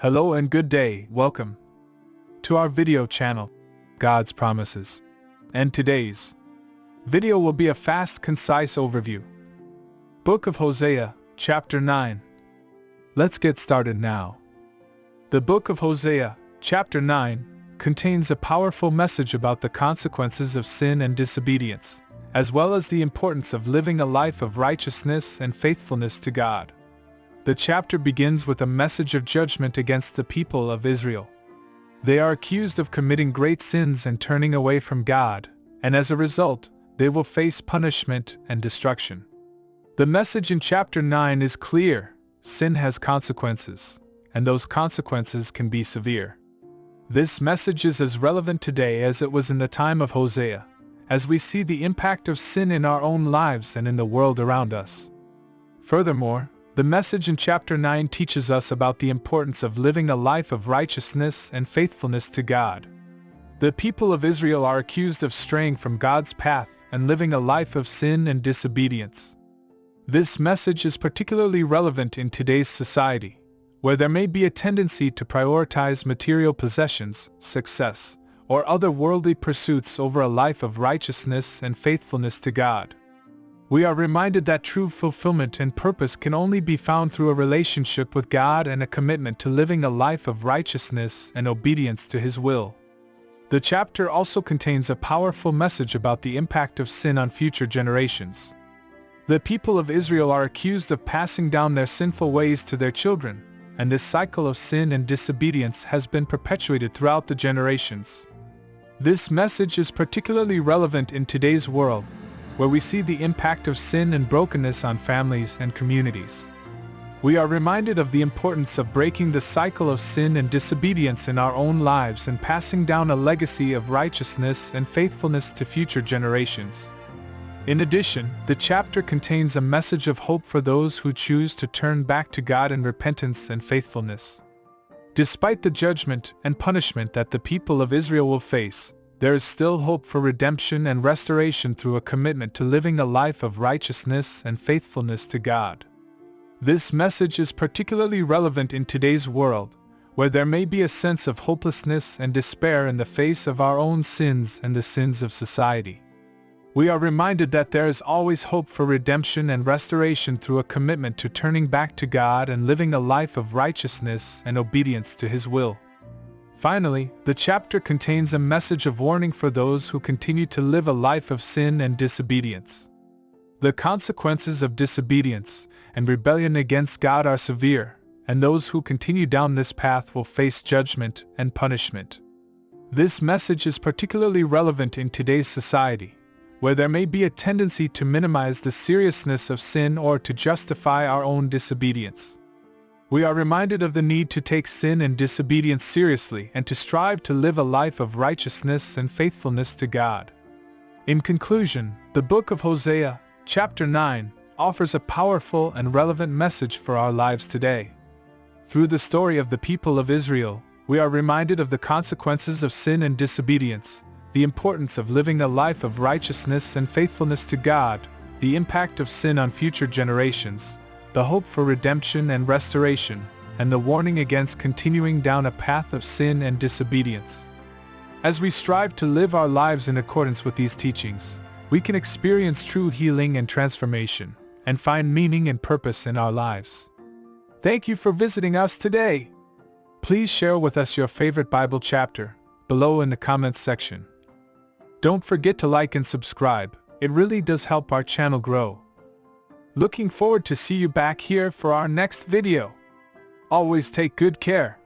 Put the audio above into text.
Hello and good day, welcome to our video channel, God's Promises. And today's video will be a fast, concise overview. Book of Hosea, chapter 9. Let's get started now. The Book of Hosea, chapter 9, contains a powerful message about the consequences of sin and disobedience, as well as the importance of living a life of righteousness and faithfulness to God. The chapter begins with a message of judgment against the people of Israel. They are accused of committing great sins and turning away from God, and as a result, they will face punishment and destruction. The message in chapter 9 is clear: sin has consequences, and those consequences can be severe. This message is as relevant today as it was in the time of Hosea, as we see the impact of sin in our own lives and in the world around us. Furthermore, the message in chapter 9 teaches us about the importance of living a life of righteousness and faithfulness to God. The people of Israel are accused of straying from God's path and living a life of sin and disobedience. This message is particularly relevant in today's society, where there may be a tendency to prioritize material possessions, success, or other worldly pursuits over a life of righteousness and faithfulness to God. We are reminded that true fulfillment and purpose can only be found through a relationship with God and a commitment to living a life of righteousness and obedience to His will. The chapter also contains a powerful message about the impact of sin on future generations. The people of Israel are accused of passing down their sinful ways to their children, and this cycle of sin and disobedience has been perpetuated throughout the generations. This message is particularly relevant in today's world, where we see the impact of sin and brokenness on families and communities. We are reminded of the importance of breaking the cycle of sin and disobedience in our own lives and passing down a legacy of righteousness and faithfulness to future generations. In addition, the chapter contains a message of hope for those who choose to turn back to God in repentance and faithfulness. Despite the judgment and punishment that the people of Israel will face, there is still hope for redemption and restoration through a commitment to living a life of righteousness and faithfulness to God. This message is particularly relevant in today's world, where there may be a sense of hopelessness and despair in the face of our own sins and the sins of society. We are reminded that there is always hope for redemption and restoration through a commitment to turning back to God and living a life of righteousness and obedience to His will. Finally, the chapter contains a message of warning for those who continue to live a life of sin and disobedience. The consequences of disobedience and rebellion against God are severe, and those who continue down this path will face judgment and punishment. This message is particularly relevant in today's society, where there may be a tendency to minimize the seriousness of sin or to justify our own disobedience. We are reminded of the need to take sin and disobedience seriously and to strive to live a life of righteousness and faithfulness to God. In conclusion, the Book of Hosea, chapter 9, offers a powerful and relevant message for our lives today. Through the story of the people of Israel, we are reminded of the consequences of sin and disobedience, the importance of living a life of righteousness and faithfulness to God, the impact of sin on future generations, the hope for redemption and restoration, and the warning against continuing down a path of sin and disobedience. As we strive to live our lives in accordance with these teachings, we can experience true healing and transformation, and find meaning and purpose in our lives. Thank you for visiting us today. Please share with us your favorite Bible chapter below in the comments section. Don't forget to like and subscribe, it really does help our channel grow. Looking forward to see you back here for our next video. Always take good care.